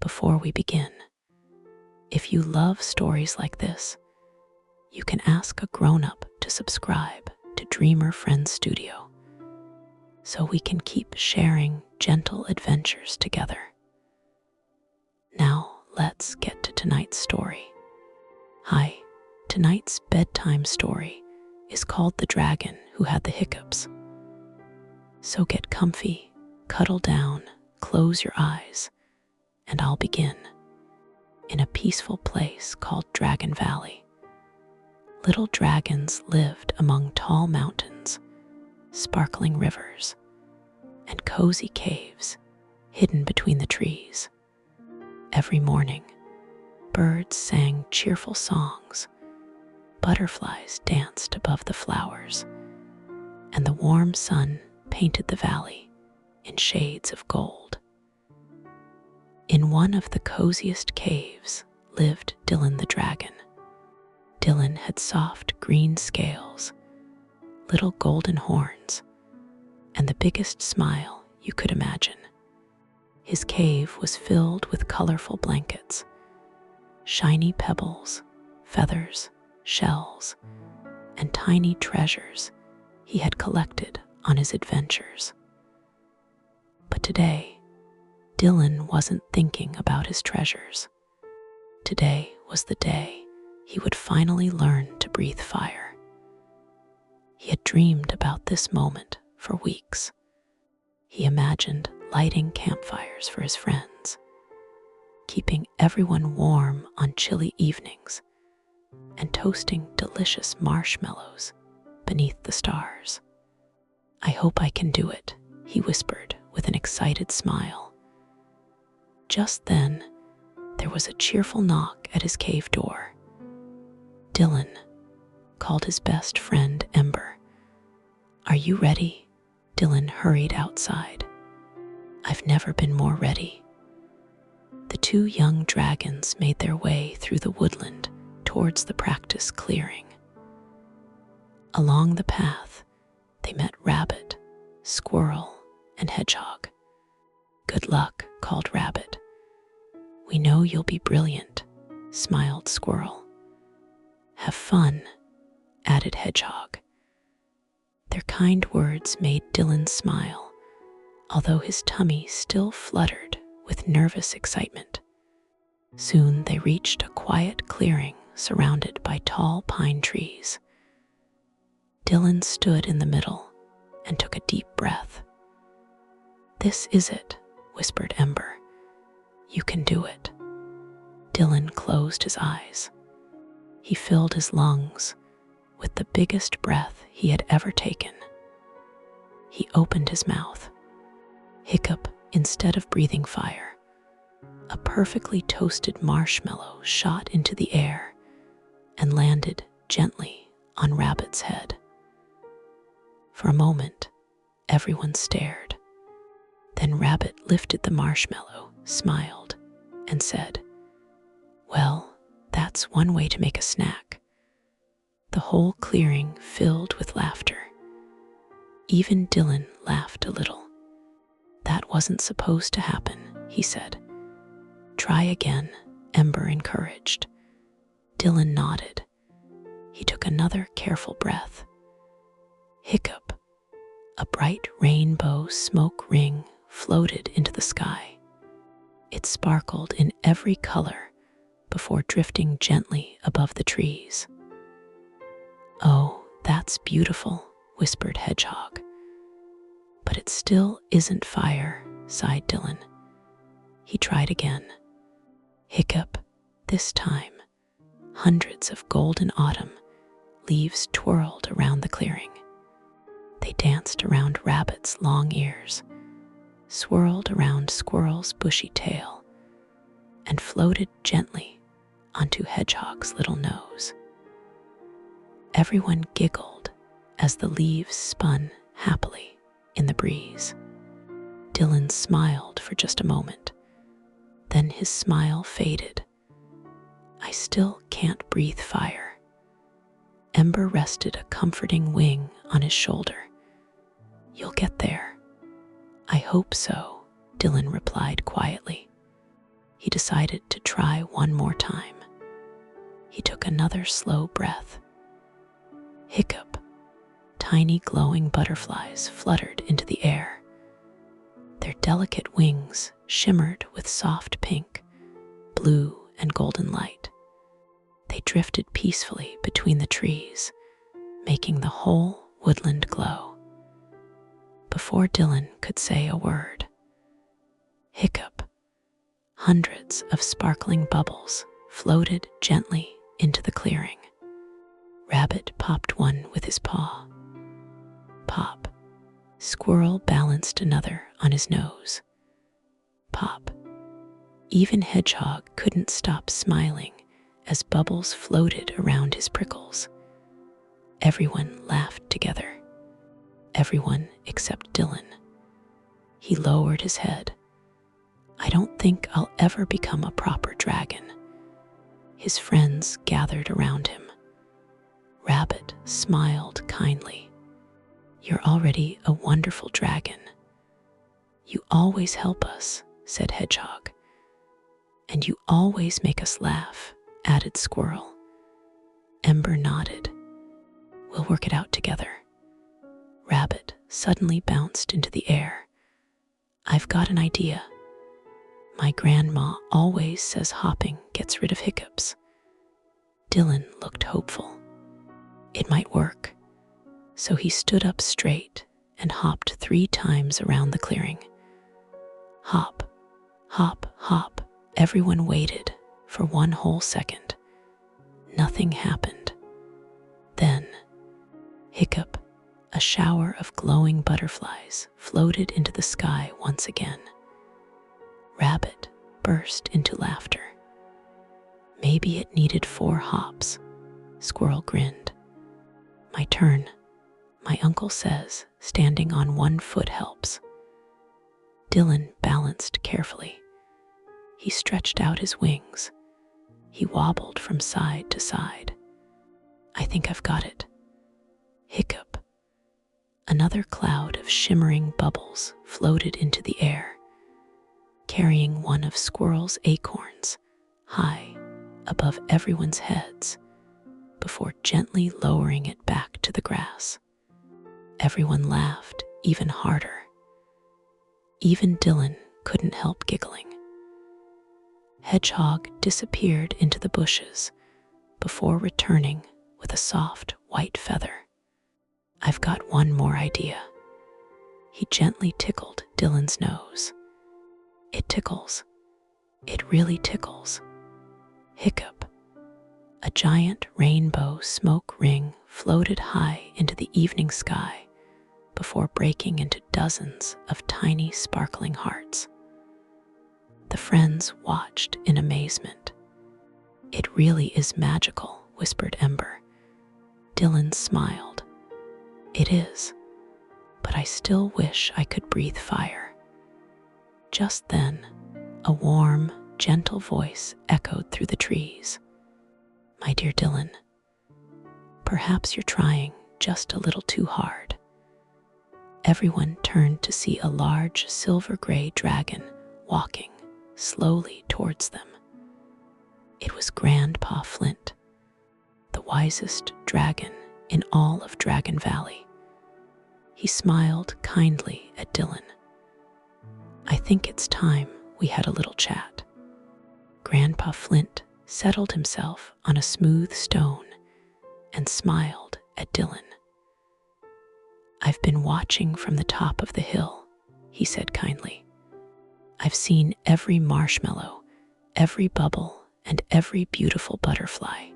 before we begin, if you love stories like this, you can ask a grown-up to subscribe to Dreamer Friends Studio so we can keep sharing gentle adventures together. Now, let's get to tonight's story. Hi, tonight's bedtime story is called The Dragon Who Had the Hiccups. So get comfy, cuddle down, close your eyes, and I'll begin. In a peaceful place called Dragon Valley, little dragons lived among tall mountains, sparkling rivers, and cozy caves hidden between the trees. Every morning, birds sang cheerful songs, butterflies danced above the flowers, and the warm sun painted the valley in shades of gold. In one of the coziest caves lived Dylan the dragon. Dylan had soft green scales, little golden horns, and the biggest smile you could imagine. His cave was filled with colorful blankets, shiny pebbles, feathers, shells, and tiny treasures he had collected on his adventures. But today, Dylan wasn't thinking about his treasures. Today was the day he would finally learn to breathe fire. He had dreamed about this moment for weeks. He imagined lighting campfires for his friends, keeping everyone warm on chilly evenings, and toasting delicious marshmallows beneath the stars. "I hope I can do it," he whispered with an excited smile. Just then, there was a cheerful knock at his cave door. Dylan called his best friend Ember. "Are you ready?" Dylan hurried outside. "I've never been more ready." The two young dragons made their way through the woodland towards the practice clearing. Along the path, they met Rabbit, Squirrel, and Hedgehog. "Good luck," called Rabbit. "We know you'll be brilliant," smiled Squirrel. "Have fun," added Hedgehog. Their kind words made Dylan smile, although his tummy still fluttered with nervous excitement. Soon they reached a quiet clearing surrounded by tall pine trees. Dylan stood in the middle and took a deep breath. "This is it," whispered Ember. "You can do it." Dylan closed his eyes. He filled his lungs with the biggest breath he had ever taken. He opened his mouth. Hiccup, instead of breathing fire, a perfectly toasted marshmallow shot into the air and landed gently on Rabbit's head. For a moment, everyone stared. Then Rabbit lifted the marshmallow, smiled, and said, "Well, that's one way to make a snack." The whole clearing filled with laughter. Even Dylan laughed a little. "That wasn't supposed to happen," he said. "Try again," Ember encouraged. Dylan nodded. He took another careful breath. Hiccup, a bright rainbow smoke ring, floated into the sky. It sparkled in every color before drifting gently above the trees. "Oh, that's beautiful," whispered Hedgehog. "But it still isn't fire," sighed Dylan. He tried again. Hiccup, this time, hundreds of golden autumn leaves twirled around the clearing. They danced around Rabbit's long ears, swirled around Squirrel's bushy tail, and floated gently onto Hedgehog's little nose. Everyone giggled as the leaves spun happily in the breeze. Dylan smiled for just a moment. Then his smile faded. "I still can't breathe fire." Ember rested a comforting wing on his shoulder. "You'll get there." "I hope so," Dylan replied quietly. he decided to try one more time. He took another slow breath. Hiccup. Tiny glowing butterflies fluttered into the air. Their delicate wings shimmered with soft pink, blue, and golden light. They drifted peacefully between the trees, making the whole woodland glow. Before Dylan could say a word, Hiccup. Hundreds of sparkling bubbles floated gently into the clearing. Rabbit popped one with his paw. Pop. Squirrel balanced another on his nose. Pop. Even Hedgehog couldn't stop smiling as bubbles floated around his prickles. Everyone laughed together. Everyone except Dylan. He lowered his head. I don't think I'll ever become a proper dragon. His friends gathered around him. Rabbit smiled kindly. You're already a wonderful dragon. You always help us, said Hedgehog. And you always make us laugh, added Squirrel. Ember nodded. We'll work it out together. Rabbit suddenly bounced into the air. I've got an idea. My grandma always says hopping gets rid of hiccups. Dylan looked hopeful. It might work. So he stood up straight and hopped 3 times around the clearing. Hop, hop, hop. Everyone waited for 1 whole second. Nothing happened. Then, Hiccup, a shower of glowing butterflies floated into the sky once again. Rabbit burst into laughter. Maybe it needed 4 hops. Squirrel grinned. My turn. My uncle says standing on 1 foot helps. Dylan balanced carefully. He stretched out his wings. He wobbled from side to side. I think I've got it. Hiccup. Another cloud of shimmering bubbles floated into the air, carrying one of Squirrel's acorns high above everyone's heads before gently lowering it back to the grass. Everyone laughed even harder. Even Dylan couldn't help giggling. Hedgehog disappeared into the bushes before returning with a soft white feather. I've got one more idea. He gently tickled Dylan's nose. It tickles. It really tickles. Hiccup. A giant rainbow smoke ring floated high into the evening sky before breaking into dozens of tiny sparkling hearts. The friends watched in amazement. It really is magical, whispered Ember. Dylan smiled. It is, but I still wish I could breathe fire. Just then, a warm, gentle voice echoed through the trees. My dear Dylan, perhaps you're trying just a little too hard. Everyone turned to see a large silver-gray dragon walking slowly towards them. It was Grandpa Flint, the wisest dragon in all of Dragon Valley. He smiled kindly at Dylan. I think it's time we had a little chat. Grandpa Flint settled himself on a smooth stone and smiled at Dylan. I've been watching from the top of the hill, he said kindly. I've seen every marshmallow, every bubble, and every beautiful butterfly.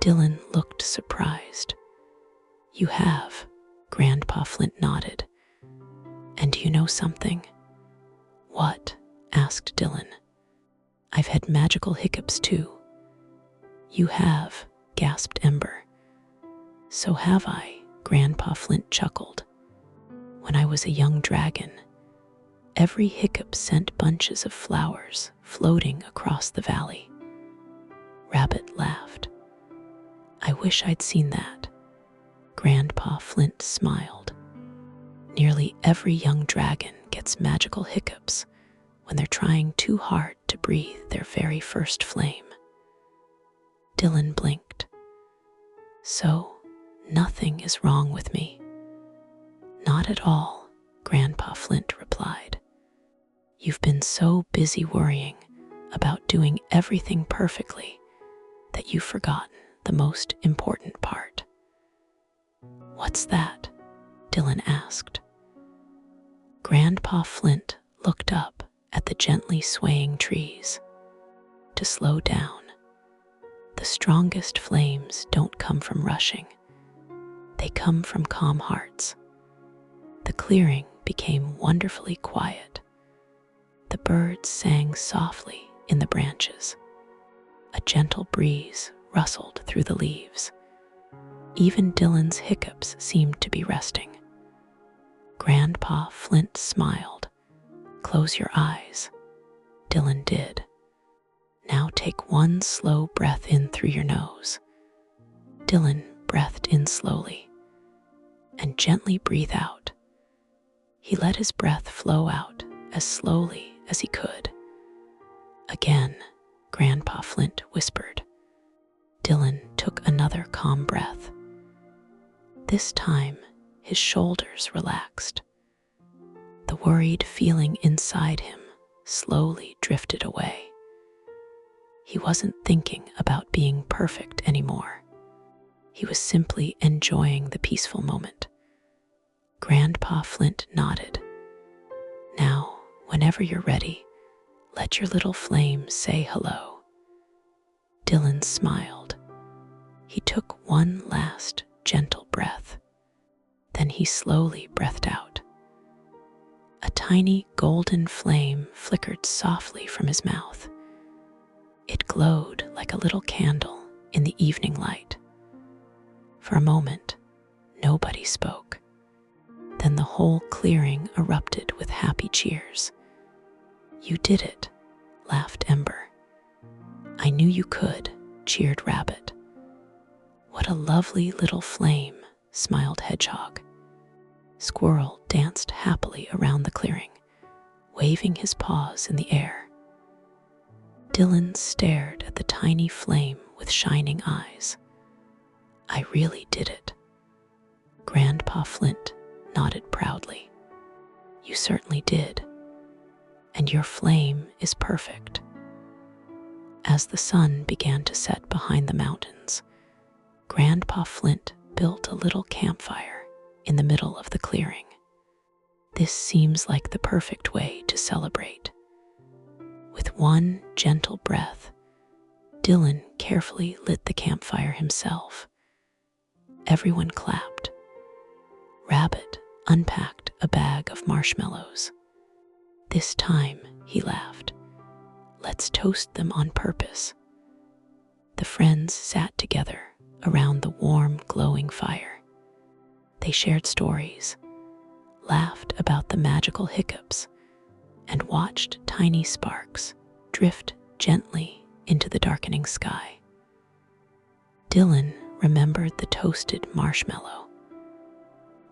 Dylan looked surprised. You have, Grandpa Flint nodded. And do you know something? What? Asked Dylan. I've had magical hiccups too. You have, gasped Ember. So have I, Grandpa Flint chuckled. When I was a young dragon, every hiccup sent bunches of flowers floating across the valley. Rabbit laughed. I wish I'd seen that. Grandpa Flint smiled. Nearly every young dragon gets magical hiccups when they're trying too hard to breathe their very first flame. Dylan blinked. So, nothing is wrong with me. Not at all, Grandpa Flint replied. You've been so busy worrying about doing everything perfectly that you've forgotten the most important part. What's that? Dylan asked. Grandpa Flint looked up at the gently swaying trees. To slow down. The strongest flames don't come from rushing. They come from calm hearts. The clearing became wonderfully quiet. The birds sang softly in the branches. A gentle breeze rustled through the leaves. Even Dylan's hiccups seemed to be resting. Grandpa Flint smiled. Close your eyes. Dylan did. Now take one slow breath in through your nose. Dylan breathed in slowly. And gently breathe out. He let his breath flow out as slowly as he could. Again, Grandpa Flint whispered. Dylan took another calm breath. This time, his shoulders relaxed. The worried feeling inside him slowly drifted away. He wasn't thinking about being perfect anymore. He was simply enjoying the peaceful moment. Grandpa Flint nodded. Now, whenever you're ready, let your little flame say hello. Dylan smiled. He took one last gentle breath. Then he slowly breathed out. A tiny golden flame flickered softly from his mouth. It glowed like a little candle in the evening light. For a moment, nobody spoke. Then the whole clearing erupted with happy cheers. You did it, laughed Ember. I knew you could, cheered Rabbit. What a lovely little flame, smiled Hedgehog. Squirrel danced happily around the clearing, waving his paws in the air. Dylan stared at the tiny flame with shining eyes. I really did it. Grandpa Flint nodded proudly. You certainly did. And your flame is perfect. As the sun began to set behind the mountains, Grandpa Flint built a little campfire in the middle of the clearing. This seems like the perfect way to celebrate. With one gentle breath, Dylan carefully lit the campfire himself. Everyone clapped. Rabbit unpacked a bag of marshmallows. This time, he laughed. Let's toast them on purpose. The friends sat together around the warm, glowing fire. They shared stories, laughed about the magical hiccups, and watched tiny sparks drift gently into the darkening sky. Dylan remembered the toasted marshmallow,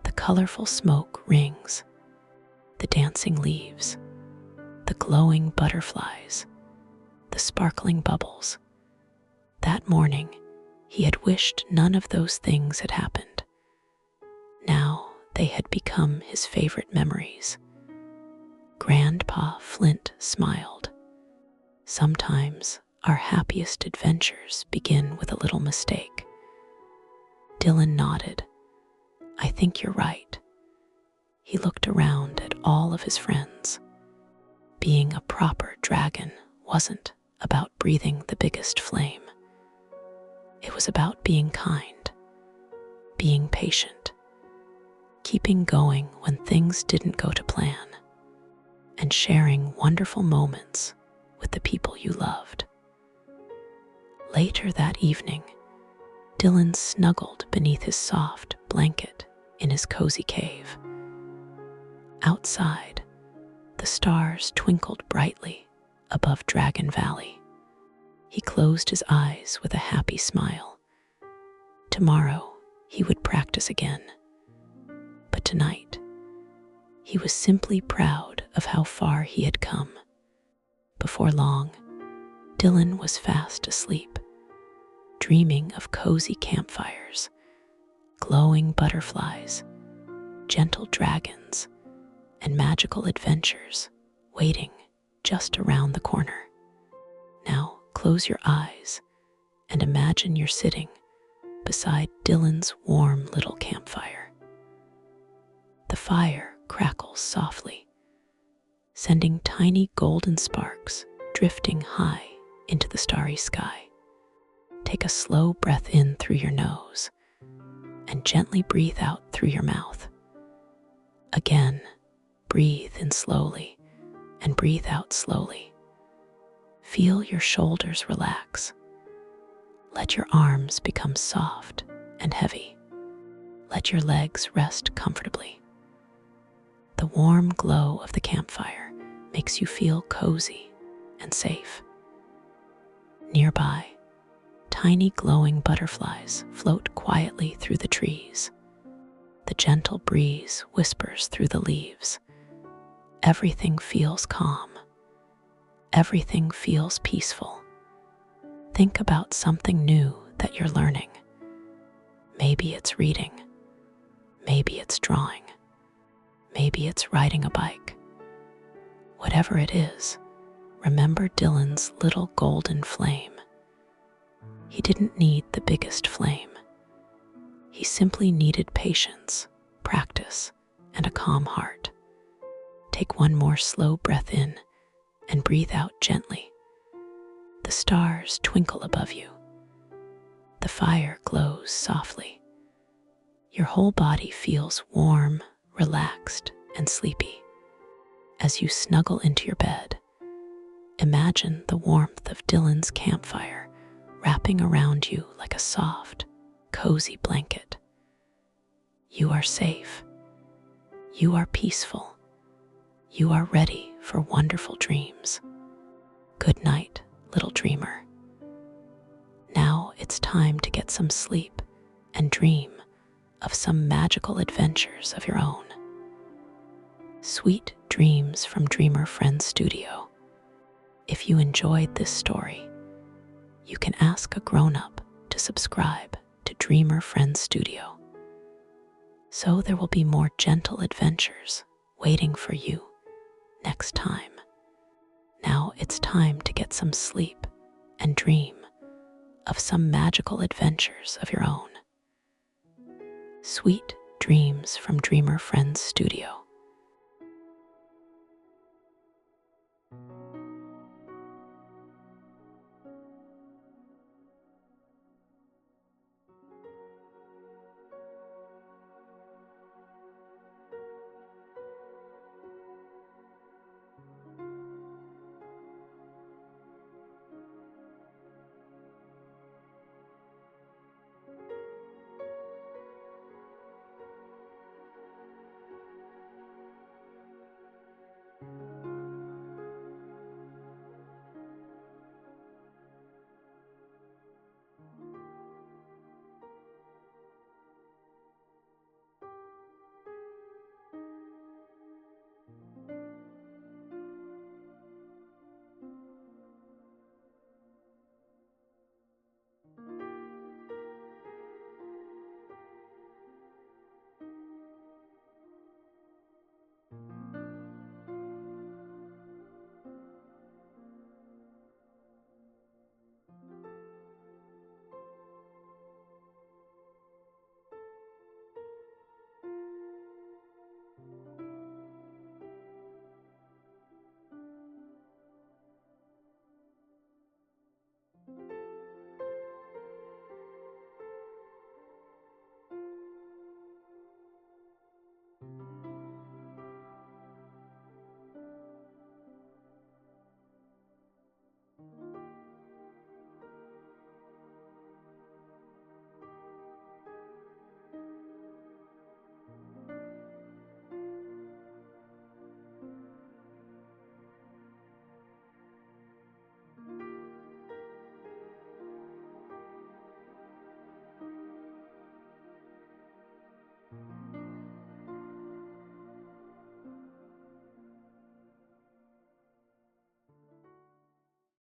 the colorful smoke rings, the dancing leaves, the glowing butterflies, the sparkling bubbles. That morning, he had wished none of those things had happened. Now they had become his favorite memories. Grandpa Flint smiled. Sometimes our happiest adventures begin with a little mistake. Dylan nodded. I think you're right. He looked around at all of his friends. Being a proper dragon wasn't about breathing the biggest flame. It was about being kind, being patient, keeping going when things didn't go to plan, and sharing wonderful moments with the people you loved. Later that evening, Dylan snuggled beneath his soft blanket in his cozy cave. Outside, the stars twinkled brightly above Dragon Valley. He closed his eyes with a happy smile. Tomorrow, he would practice again. But tonight, he was simply proud of how far he had come. Before long, Dylan was fast asleep, dreaming of cozy campfires, glowing butterflies, gentle dragons, and magical adventures waiting just around the corner. Now close your eyes and imagine you're sitting beside Dylan's warm little campfire. The fire crackles softly, sending tiny golden sparks drifting high into the starry sky. Take a slow breath in through your nose and gently breathe out through your mouth. Again, breathe in slowly and breathe out slowly. Feel your shoulders relax. Let your arms become soft and heavy. Let your legs rest comfortably. The warm glow of the campfire makes you feel cozy and safe. Nearby, tiny glowing butterflies float quietly through the trees. The gentle breeze whispers through the leaves. Everything feels calm. Everything feels peaceful. Think about something new that you're learning. Maybe it's reading. Maybe it's drawing. Maybe it's riding a bike. Whatever it is, remember Dylan's little golden flame. He didn't need the biggest flame. He simply needed patience, practice, and a calm heart. Take one more slow breath in and breathe out gently. The stars twinkle above you. The fire glows softly. Your whole body feels warm, relaxed, and sleepy. As you snuggle into your bed, imagine the warmth of Dylan's campfire wrapping around you like a soft, cozy blanket. You are safe. You are peaceful. You are ready for wonderful dreams. Good night, little dreamer. Now it's time to get some sleep and dream of some magical adventures of your own. Sweet dreams from Dreamer Friends Studio. If you enjoyed this story, you can ask a grown-up to subscribe to Dreamer Friends Studio. So there will be more gentle adventures waiting for you next time. Now it's time to get some sleep and dream of some magical adventures of your own. Sweet dreams from Dreamer Friends Studio.